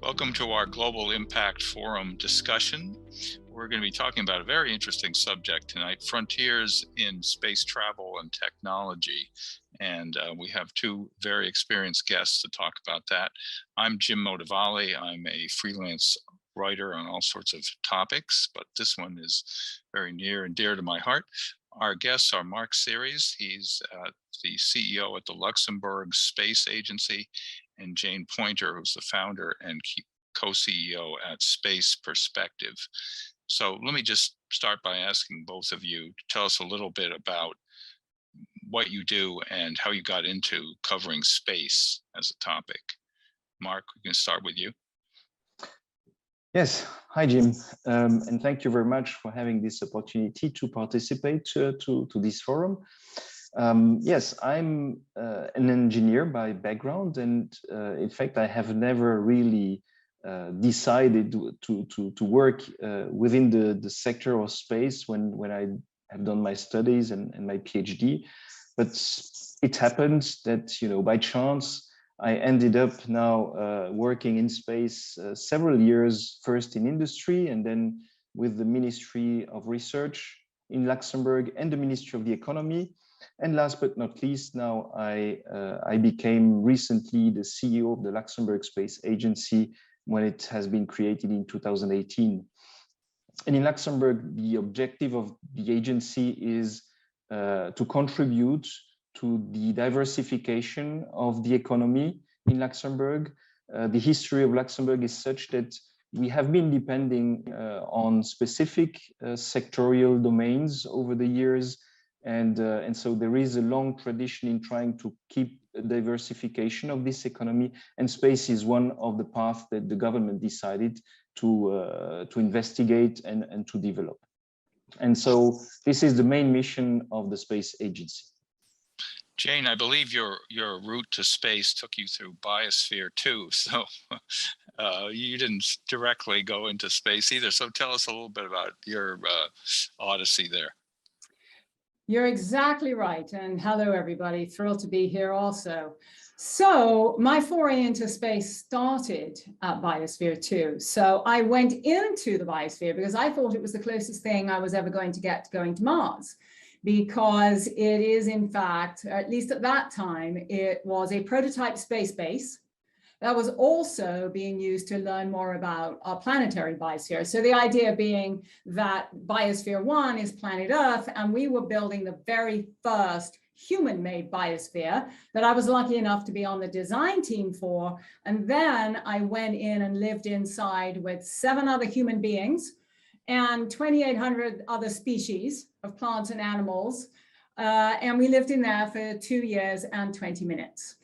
Welcome to our Global Impact Forum discussion. We're going to be talking about a very interesting subject tonight, frontiers in space travel and technology. And we have two very experienced guests to talk about that. I'm Jim Motavalli. I'm a freelance writer on all sorts of topics, but this one is very near and dear to my heart. Our guests are Marc. He's the CEO at the Luxembourg Space Agency, and Jane Poynter, who's the founder and co-CEO at Space Perspective. So let me just start by asking both of you to tell us a little bit about what you do and how you got into covering space as a topic. Marc, we can start with you. Yes, hi Jim, and thank you very much for having this opportunity to participate to this forum. Yes, I'm an engineer by background, and in fact, I have never really decided to work within the sector of space when I have done my studies and my PhD. But it happened that, you know, by chance, I ended up now working in space several years, first in industry and then with the Ministry of Research in Luxembourg and the Ministry of the Economy. And last but not least, now I became recently the CEO of the Luxembourg Space Agency when it has been created in 2018. And in Luxembourg, the objective of the agency is to contribute to the diversification of the economy in Luxembourg. The history of Luxembourg is such that we have been depending on specific sectorial domains over the years. And so there is a long tradition in trying to keep a diversification of this economy, and space is one of the paths that the government decided to investigate and to develop. And so this is the main mission of the space agency. Jane, I believe your route to space took you through biosphere too, so you didn't directly go into space either. So tell us a little bit about your odyssey there. You're exactly right. And hello, everybody. Thrilled to be here also. So my foray into space started at Biosphere 2. So I went into the biosphere because I thought it was the closest thing I was ever going to get to going to Mars, because it is, in fact, at least at that time, it was a prototype space base that was also being used to learn more about our planetary biosphere. So the idea being that Biosphere 1 is planet Earth, and we were building the very first human-made biosphere that I was lucky enough to be on the design team for. And then I went in and lived inside with 7 other human beings and 2,800 other species of plants and animals. And we lived in there for 2 years and 20 minutes.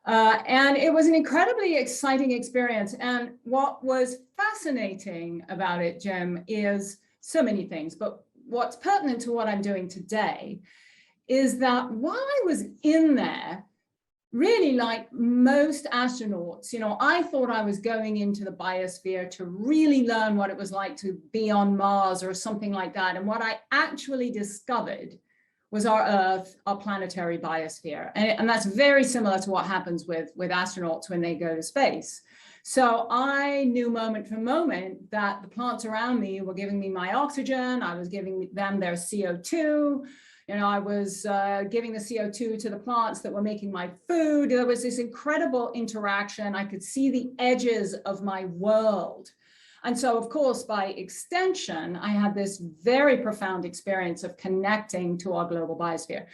And it was an incredibly exciting experience. And what was fascinating about it, Jim, is so many things. But what's pertinent to what I'm doing today is that while I was in there, really like most astronauts, you know, I thought I was going into the biosphere to really learn what it was like to be on Mars or something like that. And what I actually discovered was our Earth, our planetary biosphere. And that's very similar to what happens with astronauts when they go to space. So I knew moment for moment that the plants around me were giving me my oxygen. I was giving them their CO2. You know, I was giving the CO2 to the plants that were making my food. There was this incredible interaction. I could see the edges of my world. And so, of course, by extension, I had this very profound experience of connecting to our global biosphere.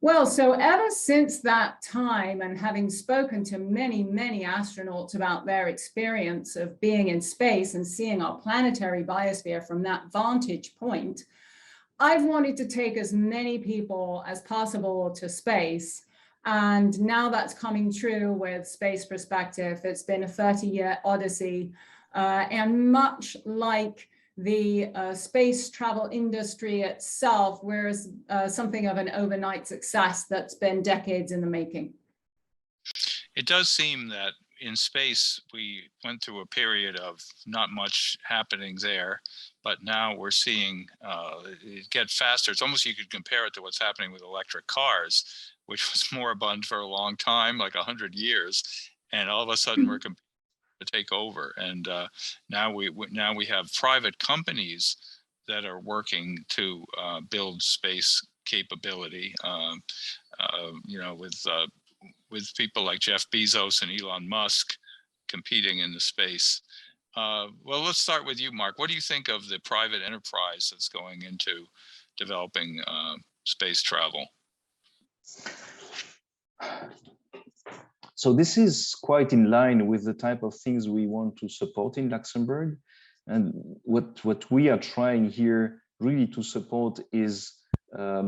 Well, so ever since that time, and having spoken to many, many astronauts about their experience of being in space and seeing our planetary biosphere from that vantage point, I've wanted to take as many people as possible to space. And now that's coming true with Space Perspective. It's been a 30-year odyssey. And much like the space travel industry itself, whereas something of an overnight success that's been decades in the making. It does seem that in space, we went through a period of not much happening there, but now we're seeing it get faster. It's almost, you could compare it to what's happening with electric cars, which was moribund for a long time, like 100 years. And all of a sudden we're take over. And now we have private companies that are working to build space capability. You know, with people like Jeff Bezos and Elon Musk competing in the space. Well, let's start with you, Marc. What do you think of the private enterprise that's going into developing space travel? So this is quite in line with the type of things we want to support in Luxembourg. And what we are trying here really to support is a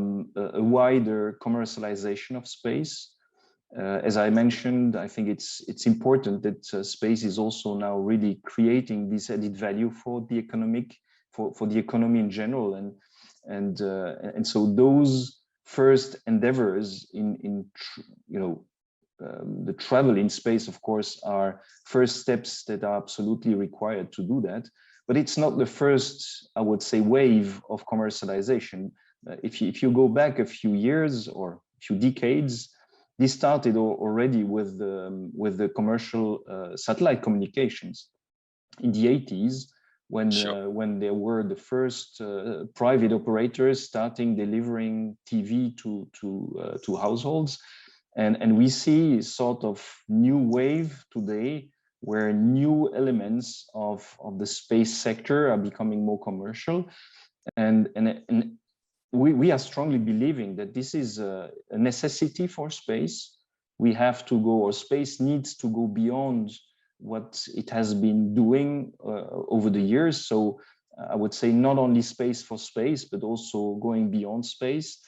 wider commercialization of space. As I mentioned, I think it's important that space is also now really creating this added value for the for the economy in general, and so those first endeavors in you know the travel in space, of course, are first steps that are absolutely required to do that. But it's not the first, I would say, wave of commercialization. If you go back a few years or a few decades, this started already with the commercial satellite communications in the 80s, when there were the first private operators starting delivering TV to households, and we see sort of new wave today where new elements of the space sector are becoming more commercial, and we are strongly believing that this is a necessity for space. We have to go, or space needs to go beyond what it has been doing over the years. So I would say not only space for space, but also going beyond space.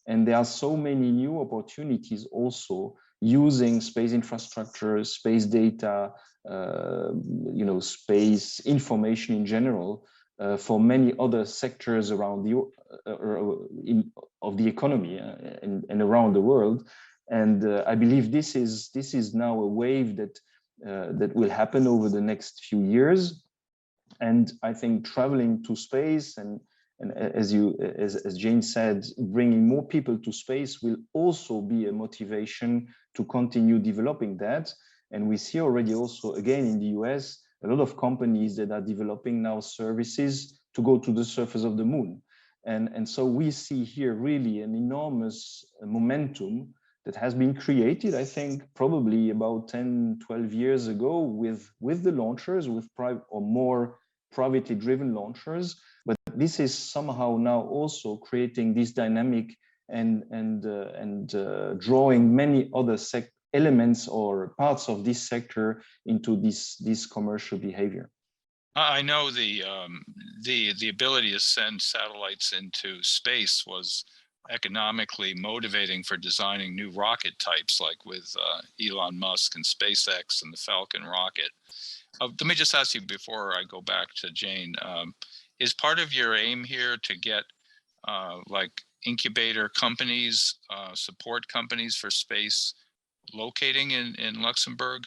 And there are so many new opportunities also using space infrastructure, space data, you know, space information in general for many other sectors around the of the economy and around the world. And I believe this is now a wave that that will happen over the next few years. And I think traveling to space and as Jane said, bringing more people to space will also be a motivation to continue developing that. And we see already also, again, in the US, a lot of companies that are developing now services to go to the surface of the moon. And so we see here really an enormous momentum that has been created, I think, probably about 10, 12 years ago with the launchers, with private or more privately driven launchers. But this is somehow now also creating this dynamic and drawing many other elements or parts of this sector into this commercial behavior. I know the ability to send satellites into space was economically motivating for designing new rocket types, like with Elon Musk and SpaceX and the Falcon rocket. Let me just ask you before I go back to Jane, is part of your aim here to get like incubator companies, support companies for space locating in Luxembourg?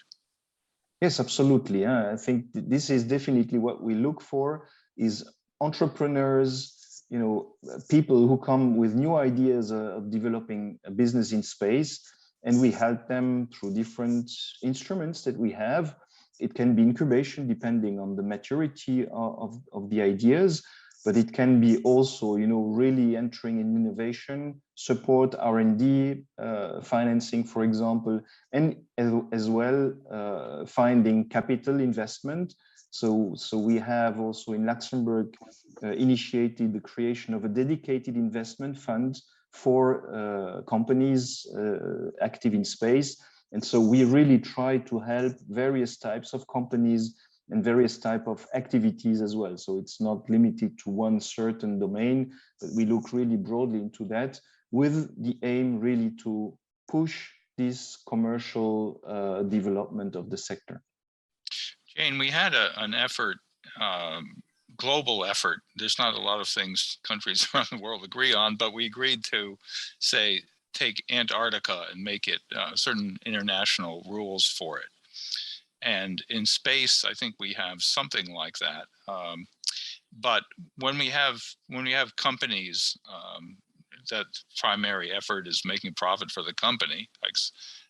Yes, absolutely. I think this is definitely what we look for, is entrepreneurs, you know, people who come with new ideas of developing a business in space, and we help them through different instruments that we have. It can be incubation depending on the maturity of the ideas, but it can be also, you know, really entering in innovation, support R&D, financing, for example, and as well finding capital investment. So we have also in Luxembourg initiated the creation of a dedicated investment fund for companies active in space. And so we really try to help various types of companies and various type of activities as well. So it's not limited to one certain domain, but we look really broadly into that with the aim really to push this commercial development of the sector. Jane, we had an effort, global effort. There's not a lot of things countries around the world agree on, but we agreed to say, take Antarctica and make it certain international rules for it. And in space, I think we have something like that. But when we have companies that primary effort is making profit for the company, like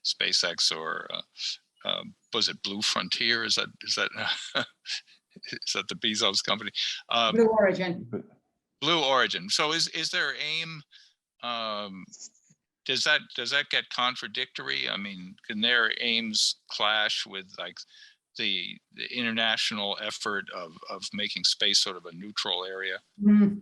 SpaceX or was it Blue Frontier? Is that is that the Bezos company? Blue Origin. Blue Origin. So is there aim? Does that get contradictory? I mean, can their aims clash with like the international effort of making space sort of a neutral area? Mm.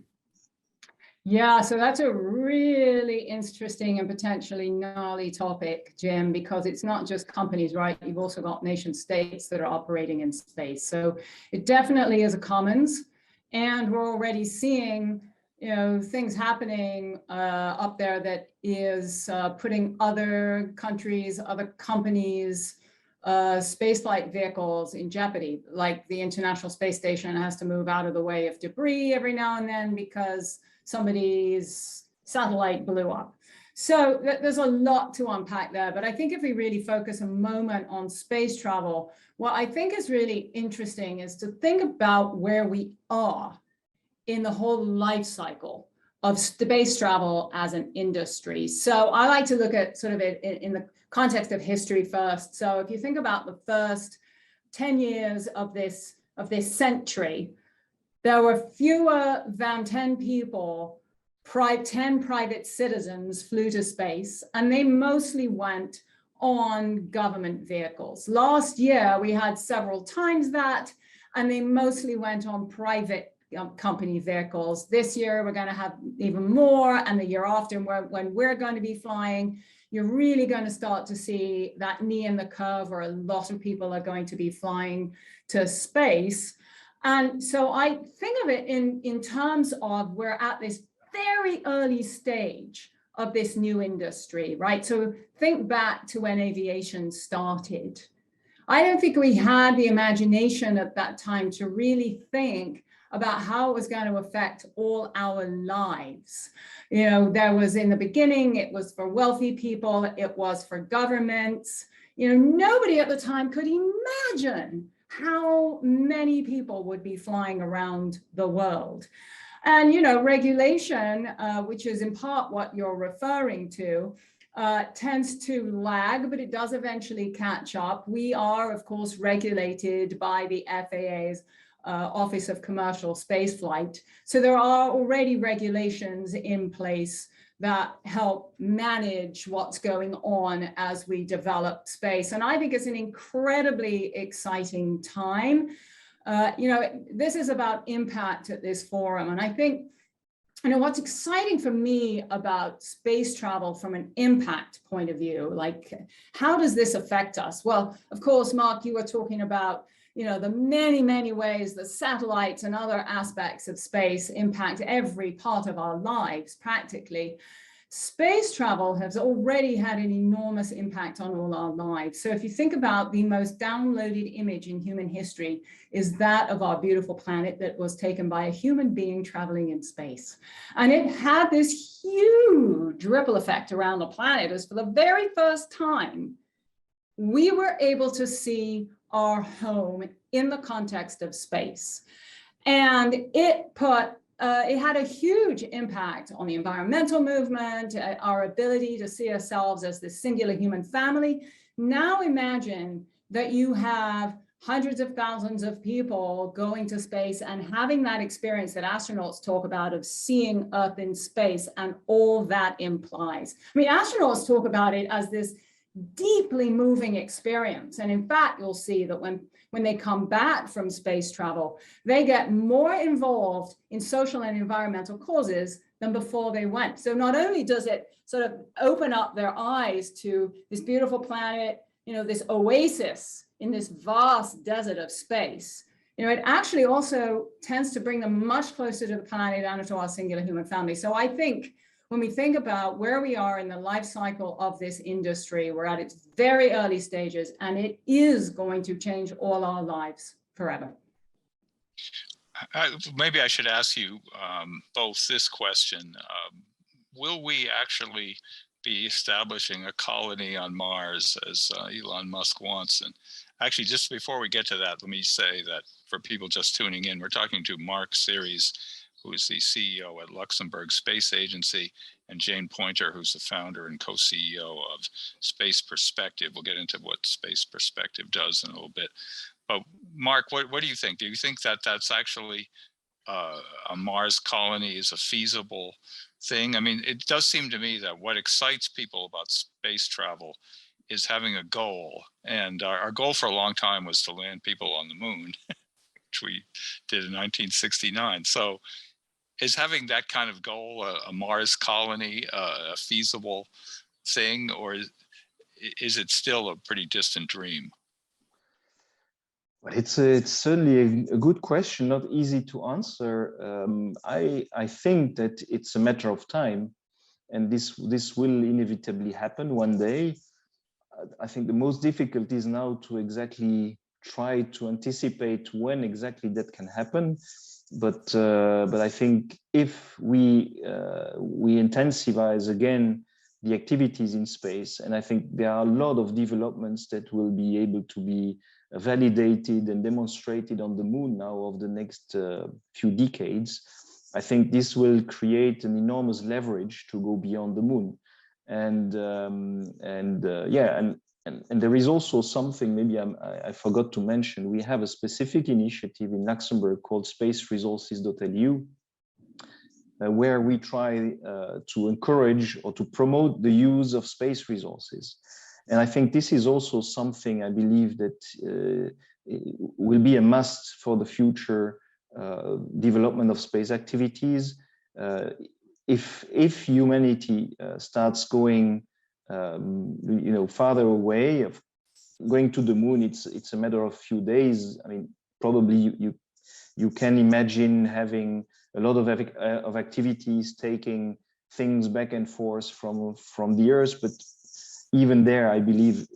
Yeah, so that's a really interesting and potentially gnarly topic, Jim, because it's not just companies, right? You've also got nation states that are operating in space. So it definitely is a commons, and we're already seeing, you know, things happening up there that is putting other countries, other companies, space-flight vehicles in jeopardy. Like the International Space Station has to move out of the way of debris every now and then because somebody's satellite blew up. So there's a lot to unpack there, but I think if we really focus a moment on space travel, what I think is really interesting is to think about where we are in the whole life cycle of space travel as an industry. So I like to look at sort of it in the context of history first. So if you think about the first 10 years of this century, there were fewer than 10 people, 10 private citizens flew to space, and they mostly went on government vehicles. Last year, we had several times that, and they mostly went on private company vehicles. This year, we're going to have even more, and the year after, when we're going to be flying, you're really going to start to see that knee in the curve where a lot of people are going to be flying to space. And so I think of it in terms of we're at this very early stage of this new industry, right? So think back to when aviation started. I don't think we had the imagination at that time to really think about how it was going to affect all our lives. You know, there was in the beginning, it was for wealthy people, it was for governments. You know, nobody at the time could imagine how many people would be flying around the world. And, you know, regulation, which is in part what you're referring to, tends to lag, but it does eventually catch up. We are, of course, regulated by the FAA's Office of Commercial Spaceflight. So there are already regulations in place that help manage what's going on as we develop space. And I think it's an incredibly exciting time. You know, this is about impact at this forum. And I think, you know, what's exciting for me about space travel from an impact point of view, like how does this affect us? Well, of course, Marc, you were talking about, you know, the many, many ways that satellites and other aspects of space impact every part of our lives practically. Space travel has already had an enormous impact on all our lives. So if you think about the most downloaded image in human history is that of our beautiful planet that was taken by a human being traveling in space. And it had this huge ripple effect around the planet as for the very first time, we were able to see our home in the context of space. And it had a huge impact on the environmental movement, our ability to see ourselves as this singular human family. Now imagine that you have hundreds of thousands of people going to space and having that experience that astronauts talk about of seeing Earth in space and all that implies. I mean, astronauts talk about it as this deeply moving experience. And in fact, you'll see that when they come back from space travel, they get more involved in social and environmental causes than before they went. So not only does it sort of open up their eyes to this beautiful planet, you know, this oasis in this vast desert of space, you know, it actually also tends to bring them much closer to the planet and to our singular human family. So I think when we think about where we are in the life cycle of this industry, we're at its very early stages, and it is going to change all our lives forever. Maybe I should ask you both this question. Will we actually be establishing a colony on Mars as Elon Musk wants? And actually, just before we get to that, let me say that for people just tuning in, we're talking to Marc Series, who is the CEO at Luxembourg Space Agency, and Jane Poynter, who's the founder and co-CEO of Space Perspective. We'll get into what Space Perspective does in a little bit. But Marc, what do you think? Do you think that that's actually a Mars colony is a feasible thing? I mean, it does seem to me that what excites people about space travel is having a goal. And our goal for a long time was to land people on the moon, which we did in 1969. So is having that kind of goal, a Mars colony, a feasible thing, or is it still a pretty distant dream? It's certainly a good question, not easy to answer. I think that it's a matter of time, and this will inevitably happen one day. I think the most difficult is now to exactly try to anticipate when exactly that can happen. But I think if we intensify again the activities in space, and I think there are a lot of developments that will be able to be validated and demonstrated on the moon now over the next few decades, I think this will create an enormous leverage to go beyond the moon. And there is also something maybe I forgot to mention. We have a specific initiative in Luxembourg called spaceresources.lu, where we try to encourage or to promote the use of space resources. And I think this is also something I believe that will be a must for the future development of space activities. If humanity starts going, farther away, of going to the moon, it's a matter of few days. I mean, probably you can imagine having a lot of activities taking things back and forth from the Earth, but even there, I believe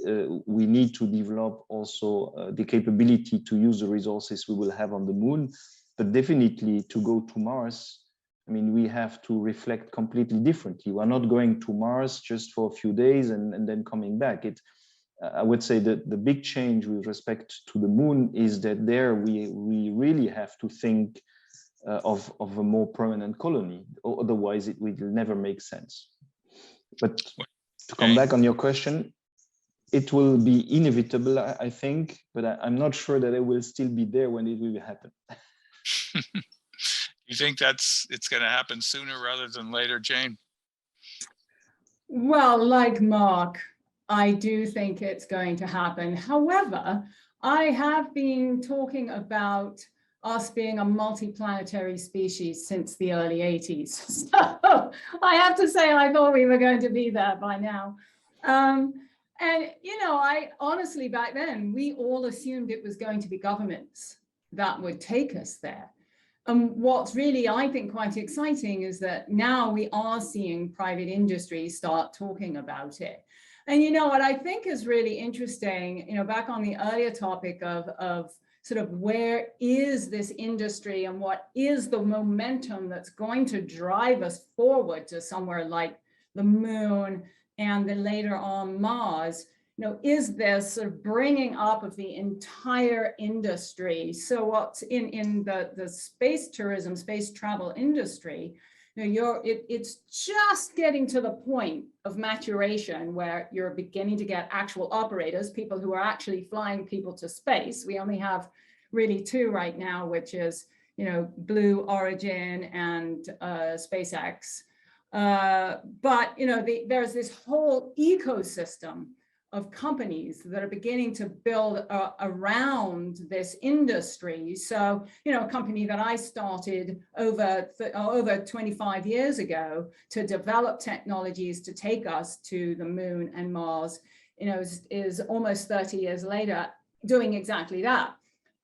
we need to develop also the capability to use the resources we will have on the moon. But definitely to go to Mars, I mean, we have to reflect completely differently. We're not going to Mars just for a few days and then coming back. I would say that the big change with respect to the moon is that there we really have to think of a more permanent colony. Otherwise, it will never make sense. But to come back on your question, it will be inevitable, I think, but I'm not sure that it will still be there when it will happen. You think it's going to happen sooner rather than later, Jane? Well, like Marc, I do think it's going to happen. However, I have been talking about us being a multi-planetary species since the early 80s. So I have to say, I thought we were going to be there by now. And, I honestly, back then, we all assumed it was going to be governments that would take us there. And what's really, I think, quite exciting is that now we are seeing private industry start talking about it. And what I think is really interesting, back on the earlier topic of sort of where is this industry and what is the momentum that's going to drive us forward to somewhere like the moon and then later on Mars, is this sort of bringing up of the entire industry. So what's in the space tourism, space travel industry, it's just getting to the point of maturation where you're beginning to get actual operators, people who are actually flying people to space. We only have really two right now, which is, Blue Origin and SpaceX. But, there's this whole ecosystem of companies that are beginning to build around this industry. So, a company that I started over 25 years ago to develop technologies to take us to the moon and Mars, is almost 30 years later doing exactly that.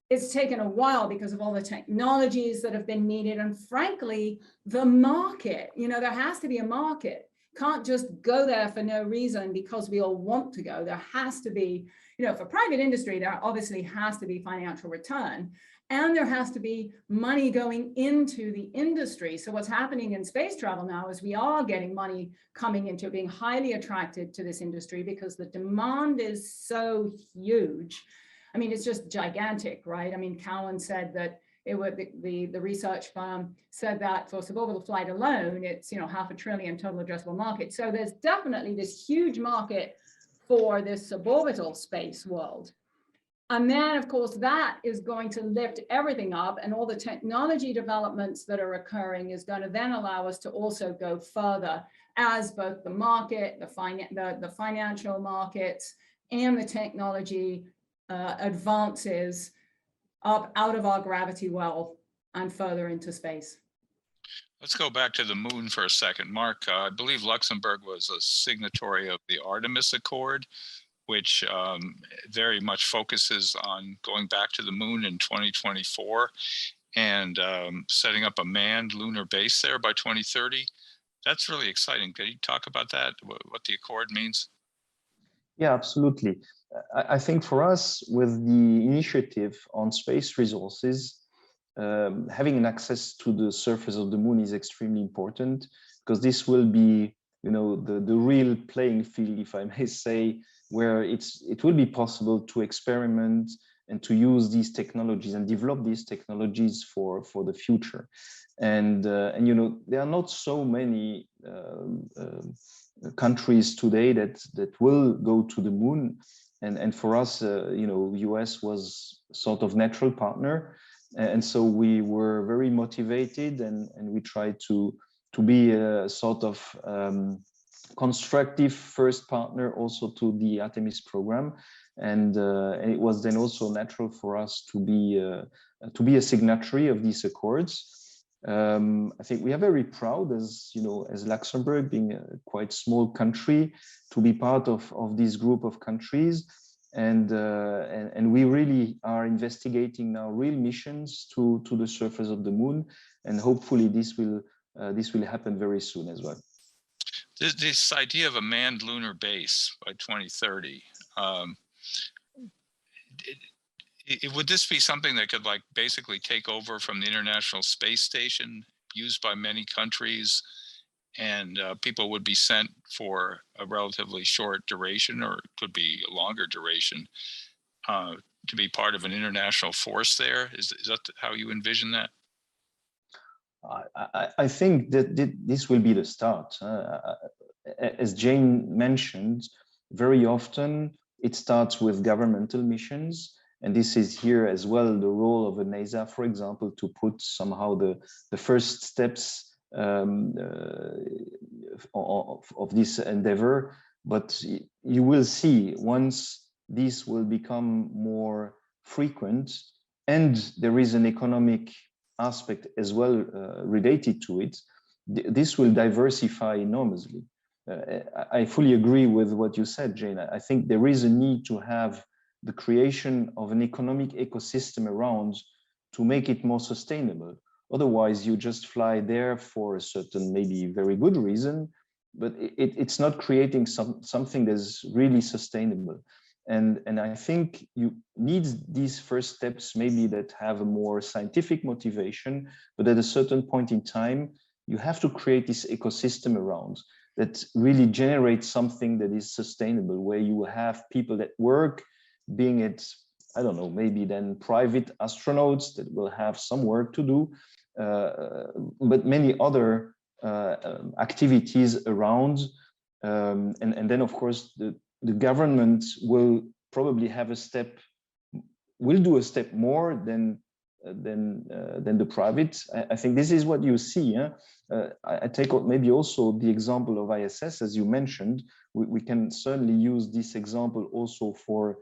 It's taken a while because of all the technologies that have been needed. And frankly, the market, there has to be a market. Can't just go there for no reason because we all want to go. There has to be, for private industry, there obviously has to be financial return, and there has to be money going into the industry. So what's happening in space travel now is we are getting money coming into being highly attracted to this industry because the demand is so huge. I mean, it's just gigantic, right? I mean, Cowan said that the research firm said that for suborbital flight alone, it's $500 billion total addressable market. So there's definitely this huge market for this suborbital space world. And then, of course, that is going to lift everything up, and all the technology developments that are occurring is going to then allow us to also go further as both the market, the financial markets, and the technology advances up out of our gravity well and further into space. Let's go back to the moon for a second. Marc, I believe Luxembourg was a signatory of the Artemis Accord, which very much focuses on going back to the moon in 2024 and setting up a manned lunar base there by 2030. That's really exciting. Can you talk about that, what the accord means? Yeah, absolutely. I think for us, with the initiative on space resources, having an access to the surface of the moon is extremely important, because this will be, the real playing field, if I may say, where it will be possible to experiment and to use these technologies and develop these technologies for the future. And there are not so many countries today that will go to the moon. And for us, US was sort of natural partner. And so we were very motivated, and we tried to be a sort of constructive first partner also to the Artemis program, and it was then also natural for us to be a signatory of these accords. I think we are very proud, as Luxembourg, being a quite small country, to be part of this group of countries, and we really are investigating now real missions to the surface of the moon, and hopefully this will happen very soon as well. This idea of a manned lunar base by 2030, would this be something that could basically take over from the International Space Station, used by many countries, and people would be sent for a relatively short duration, or it could be a longer duration, to be part of an international force there? Is that how you envision that? I think that this will be the start. As Jane mentioned, very often it starts with governmental missions, and this is here as well the role of a NASA, for example, to put somehow the first steps of this endeavor. But you will see, once this will become more frequent, and there is an economic aspect as well related to it, this will diversify enormously. I fully agree with what you said, Jane. I think there is a need to have the creation of an economic ecosystem around to make it more sustainable. Otherwise, you just fly there for a certain, maybe very good reason, but it's not creating something that's really sustainable. And I think you need these first steps, maybe that have a more scientific motivation, but at a certain point in time, you have to create this ecosystem around that really generates something that is sustainable, where you have people that work, being it, I don't know, maybe then private astronauts that will have some work to do, but many other activities around. And then, of course, the government will probably have do a step more than the private. I think this is what you see. I take out maybe also the example of ISS, as you mentioned. We can certainly use this example also for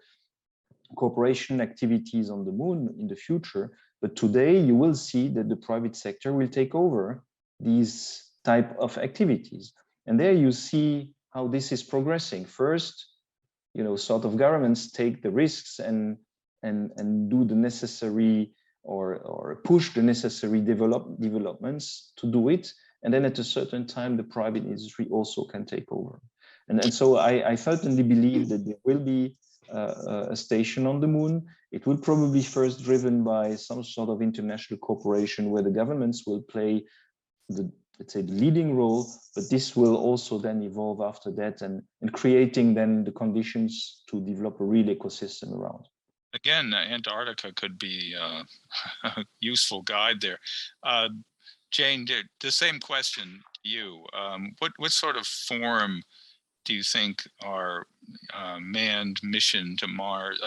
cooperation activities on the moon in the future. But today you will see that the private sector will take over these type of activities. And there you see how this is progressing. First, sort of governments take the risks and do the necessary or push the necessary developments to do it. And then at a certain time, the private industry also can take over. And so I certainly believe that there will be a station on the moon. It will probably first driven by some sort of international cooperation where the governments will play let's say, the leading role, but this will also then evolve after that, and creating then the conditions to develop a real ecosystem around. Again, Antarctica could be a useful guide there. Jane, the same question to you. What sort of form do you think our manned mission to Mars,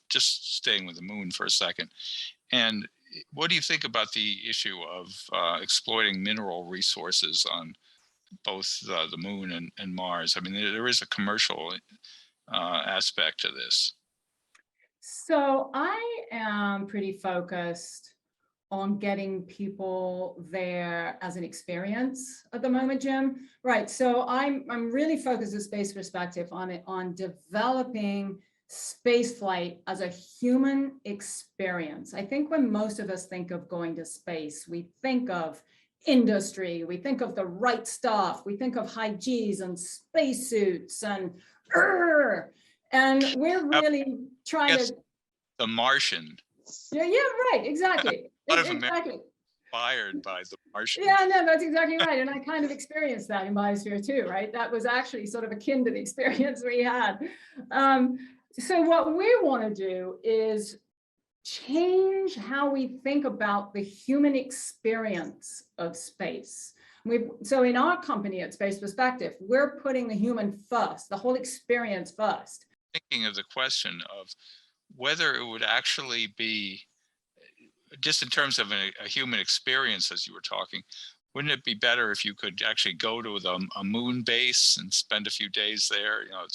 just staying with the moon for a second, and what do you think about the issue of exploiting mineral resources on both the moon and Mars? I mean, there is a commercial aspect to this. So I am pretty focused on getting people there as an experience at the moment, Jim. Right. So I'm really focused as space perspective on developing space flight as a human experience. I think when most of us think of going to space, we think of industry, we think of the right stuff, we think of high G's and spacesuits and we're really trying to. The Martian. Yeah, right, exactly. A lot of Americans inspired by the Martian. Yeah, no, that's exactly right. And I kind of experienced that in Biosphere too, right? That was actually sort of akin to the experience we had. So what we want to do is change how we think about the human experience of space. So in our company at Space Perspective, we're putting the human first, the whole experience first. Thinking of the question of whether it would actually be, just in terms of a human experience, as you were talking, wouldn't it be better if you could actually go to a moon base and spend a few days there? You know,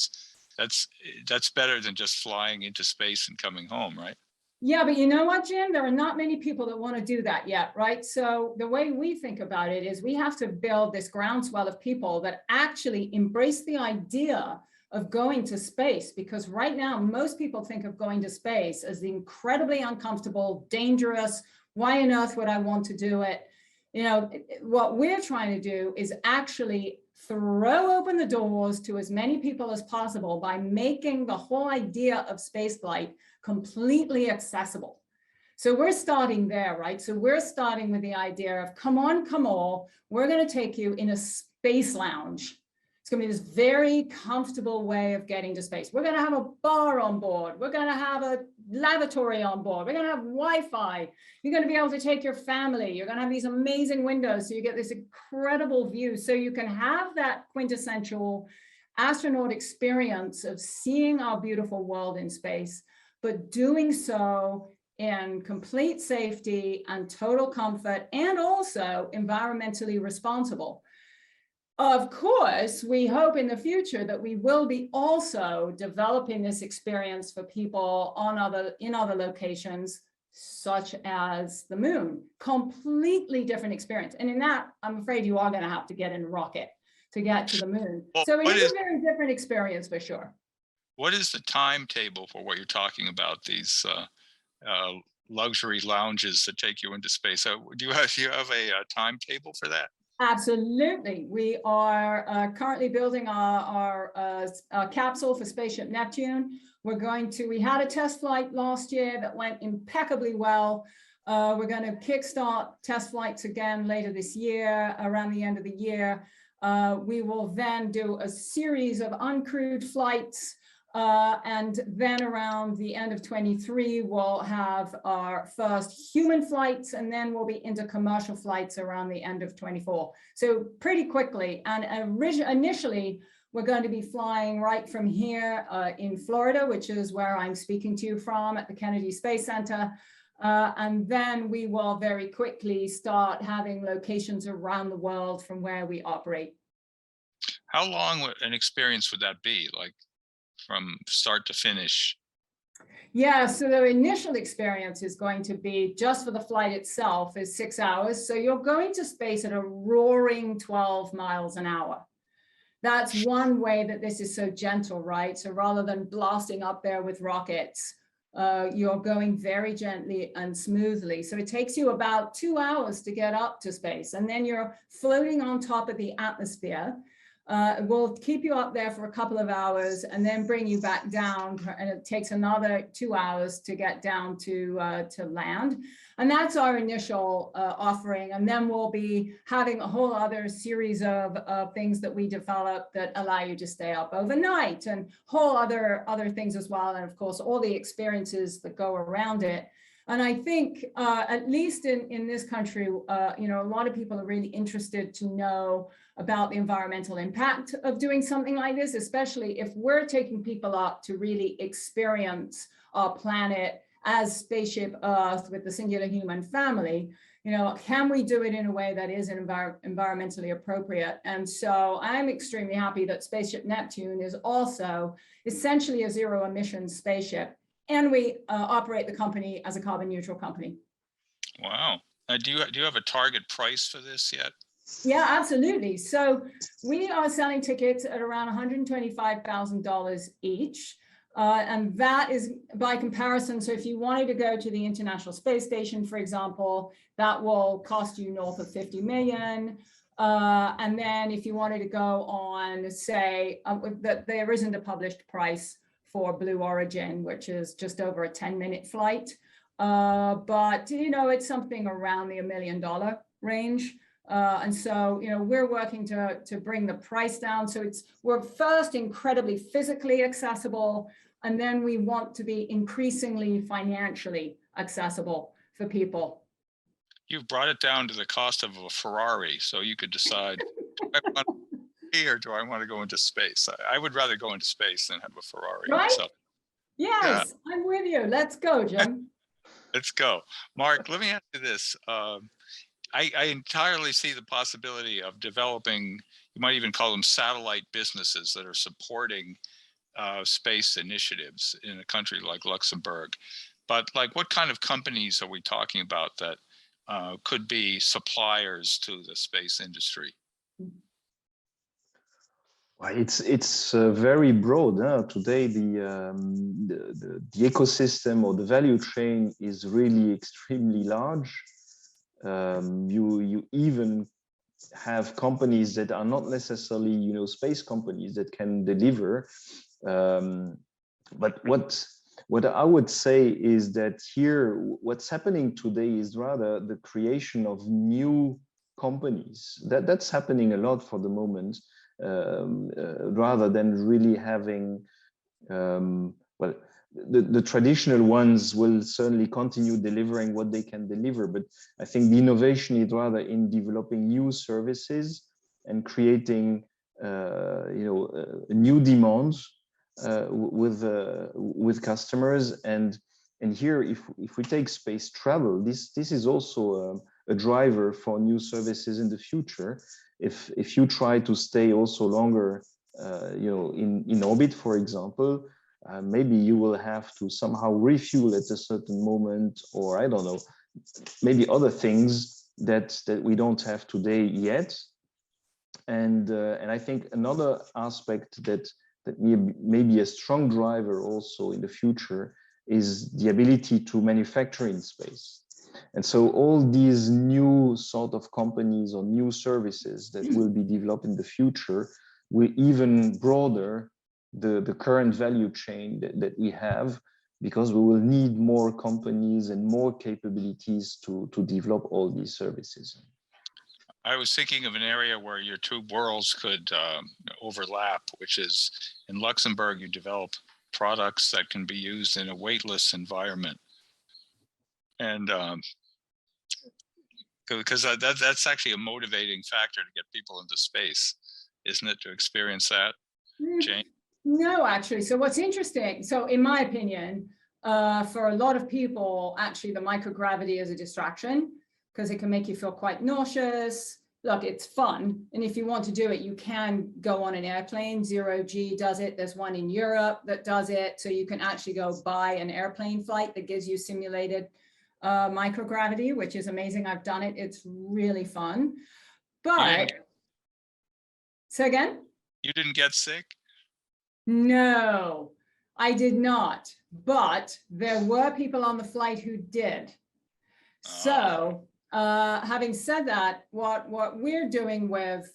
that's better than just flying into space and coming home, right? Yeah, but you know what, Jim? There are not many people that want to do that yet, right? So the way we think about it is we have to build this groundswell of people that actually embrace the idea of going to space, because right now most people think of going to space as the incredibly uncomfortable, dangerous, why on earth would I want to do it? You know, what we're trying to do is actually throw open the doors to as many people as possible by making the whole idea of spaceflight completely accessible. So we're starting there, right? So we're starting with the idea of, come on, come all, we're going to take you in a space lounge. It's going to be this very comfortable way of getting to space. We're going to have a bar on board. We're going to have a lavatory on board. We're going to have Wi-Fi. You're going to be able to take your family. You're going to have these amazing windows, so you get this incredible view. So you can have that quintessential astronaut experience of seeing our beautiful world in space, but doing so in complete safety and total comfort, and also environmentally responsible. Of course, we hope in the future that we will be also developing this experience for people in other locations, such as the moon. Completely different experience. And in that, I'm afraid you are going to have to get in a rocket to get to the moon. Well, so it is a very different experience for sure. What is the timetable for what you're talking about, these luxury lounges that take you into space? Do you have a timetable for that? Absolutely. We are currently building our capsule for Spaceship Neptune. We had a test flight last year that went impeccably well. We're going to kickstart test flights again later this year, around the end of the year. We will then do a series of uncrewed flights. And then around the end of 23, we'll have our first human flights, and then we'll be into commercial flights around the end of 24. So pretty quickly. And initially, we're going to be flying right from here in Florida, which is where I'm speaking to you from at the Kennedy Space Center. And then we will very quickly start having locations around the world from where we operate. How long an experience would that be? Like, from start to finish? Yeah, so the initial experience is going to be, just for the flight itself, is 6 hours. So you're going to space at a roaring 12 miles an hour. That's one way that this is so gentle, right? So rather than blasting up there with rockets, you're going very gently and smoothly. So it takes you about 2 hours to get up to space, and then you're floating on top of the atmosphere. We'll keep you up there for a couple of hours and then bring you back down, and it takes another 2 hours to get down to land. And that's our initial offering. And then we'll be having a whole other series of things that we develop that allow you to stay up overnight, and whole other things as well. And of course, all the experiences that go around it. And I think, at least in this country, you know, a lot of people are really interested to know about the environmental impact of doing something like this, especially if we're taking people up to really experience our planet as Spaceship Earth with the singular human family. You know, can we do it in a way that is environmentally appropriate? And so I'm extremely happy that Spaceship Neptune is also essentially a zero emission spaceship. And we operate the company as a carbon neutral company. Wow. Do you have a target price for this yet? Yeah, absolutely. So we are selling tickets at around $125,000 each. And that is by comparison. So if you wanted to go to the International Space Station, for example, that will cost you north of 50 million. And then if you wanted to go on, say, there isn't a published price for Blue Origin, which is just over a 10-minute flight. But, you know, it's something around the $1 million range. And so, you know, we're working to bring the price down. So we're first incredibly physically accessible, and then we want to be increasingly financially accessible for people. You've brought it down to the cost of a Ferrari, so you could decide, do I want to be or do I want to go into space? I would rather go into space than have a Ferrari. Right? So, yes, yeah. I'm with you. Let's go, Jim. Let's go. Marc, let me ask you this. I entirely see the possibility of developing, you might even call them satellite businesses that are supporting space initiatives in a country like Luxembourg. But like, what kind of companies are we talking about that could be suppliers to the space industry? Well, it's very broad. Today, the ecosystem or the value chain is really extremely large. You even have companies that are not necessarily, you know, space companies that can deliver. But what I would say is that here, what's happening today is rather the creation of new companies. That's happening a lot for the moment, rather than really having, well, the traditional ones will certainly continue delivering what they can deliver, but I think the innovation is rather in developing new services and creating, you know, new demands with customers. And here, if we take space travel, this is also a driver for new services in the future. If you try to stay also longer, you know, in orbit, for example, maybe you will have to somehow refuel at a certain moment, or I don't know, maybe other things that we don't have today yet. And I think another aspect that may be a strong driver also in the future is the ability to manufacture in space. And so all these new sort of companies or new services that will be developed in the future will even broaden the current value chain that we have, because we will need more companies and more capabilities to develop all these services. I was thinking of an area where your two worlds could overlap, which is in Luxembourg, you develop products that can be used in a weightless environment. And because that's actually a motivating factor to get people into space, isn't it, to experience that, Jane? No, actually. So what's interesting, so in my opinion, for a lot of people, actually the microgravity is a distraction because it can make you feel quite nauseous. Look, it's fun. And if you want to do it, you can go on an airplane. Zero G does it. There's one in Europe that does it. So you can actually go buy an airplane flight that gives you simulated microgravity, which is amazing. I've done it. It's really fun. But say again? You didn't get sick? No, I did not. But there were people on the flight who did. So having said that, what we're doing with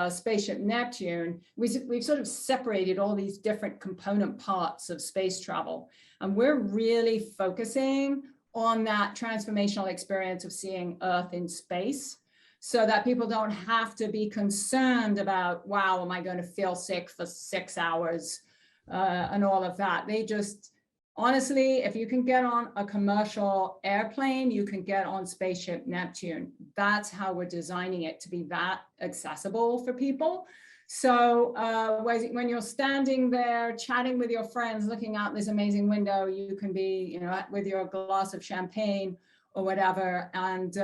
Spaceship Neptune, we've sort of separated all these different component parts of space travel, and we're really focusing on that transformational experience of seeing Earth in space, so that people don't have to be concerned about, wow, am I going to feel sick for 6 hours and all of that. They just, honestly, if you can get on a commercial airplane, you can get on Spaceship Neptune. That's how we're designing it, to be that accessible for people. So when you're standing there chatting with your friends, looking out this amazing window, you can be, with your glass of champagne or whatever, and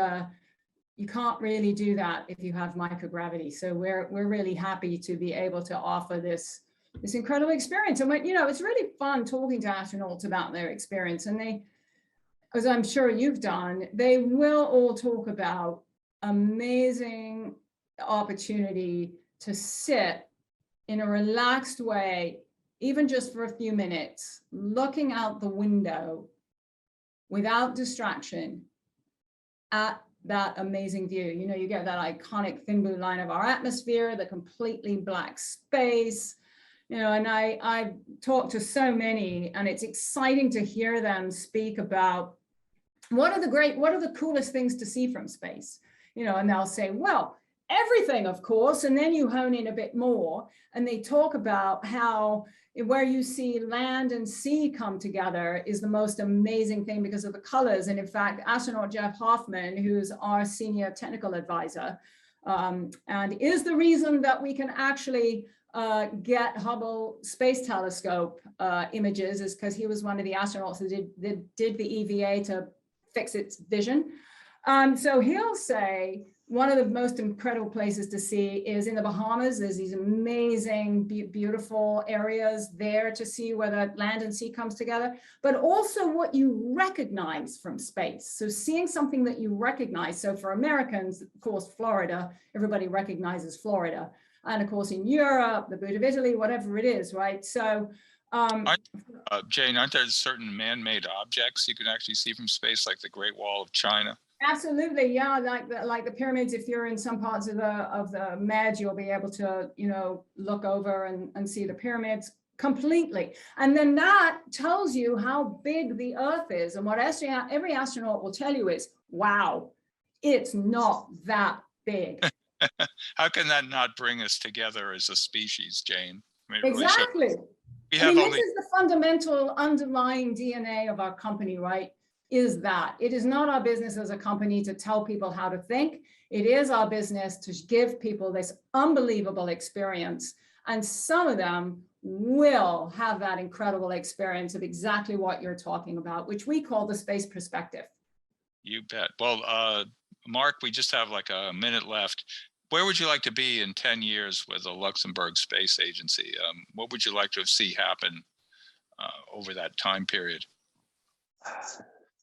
you can't really do that if you have microgravity. So we're really happy to be able to offer this incredible experience. And it's really fun talking to astronauts about their experience. And they, as I'm sure you've done, they will all talk about amazing opportunity to sit in a relaxed way, even just for a few minutes, looking out the window without distraction at that amazing view. You get that iconic thin blue line of our atmosphere, the completely black space, and I talk to so many, and it's exciting to hear them speak about what are the coolest things to see from space, and they'll say, well, everything, of course. And then you hone in a bit more, and they talk about how where you see land and sea come together is the most amazing thing because of the colors. And in fact, astronaut Jeff Hoffman, who's our senior technical advisor, and is the reason that we can actually get Hubble Space Telescope images, is because he was one of the astronauts who did the EVA to fix its vision. So he'll say one of the most incredible places to see is in the Bahamas. There's these amazing, beautiful areas there to see where the land and sea comes together, but also what you recognize from space. So seeing something that you recognize. So for Americans, of course, Florida, everybody recognizes Florida. And of course, in Europe, the boot of Italy, whatever it is, right? So Jane, aren't there certain man-made objects you can actually see from space, like the Great Wall of China? Absolutely, yeah, like the pyramids. If you're in some parts of the Med, you'll be able to look over and see the pyramids completely. And then that tells you how big the Earth is. And what every astronaut will tell you is, wow, it's not that big. How can that not bring us together as a species, Jane? I mean, exactly. Really this is the fundamental underlying DNA of our company, right? Is that it is not our business as a company to tell people how to think. It is our business to give people this unbelievable experience. And some of them will have that incredible experience of exactly what you're talking about, which we call the space perspective. You bet. Well, Marc, we just have like a minute left. Where would you like to be in 10 years with the Luxembourg Space Agency? What would you like to see happen over that time period?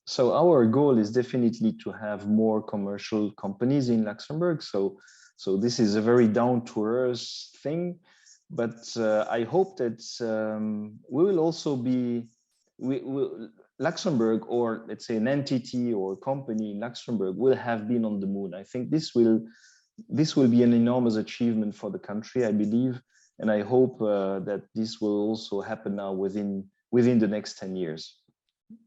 So our goal is definitely to have more commercial companies in Luxembourg. So this is a very down-to-earth thing, but I hope that we will also be, Luxembourg, or let's say an entity or company in Luxembourg, will have been on the moon. I think this will be an enormous achievement for the country, I believe, and I hope that this will also happen now within the next 10 years.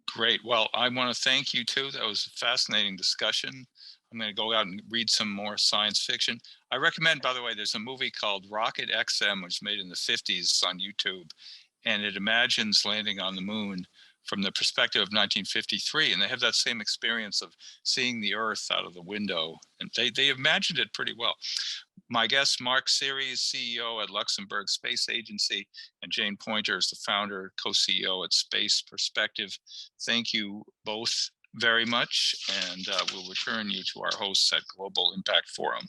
Great. Well, I want to thank you too. That was a fascinating discussion. I'm going to go out and read some more science fiction. I recommend, by the way, there's a movie called Rocket XM, which was made in the 50s on YouTube, and it imagines landing on the moon from the perspective of 1953, and they have that same experience of seeing the Earth out of the window, and they imagined it pretty well. My guest, Marc Series, CEO at Luxembourg Space Agency, and Jane Poynter is the founder, co-CEO at Space Perspective. Thank you both very much, and we'll return you to our hosts at Global Impact Forum.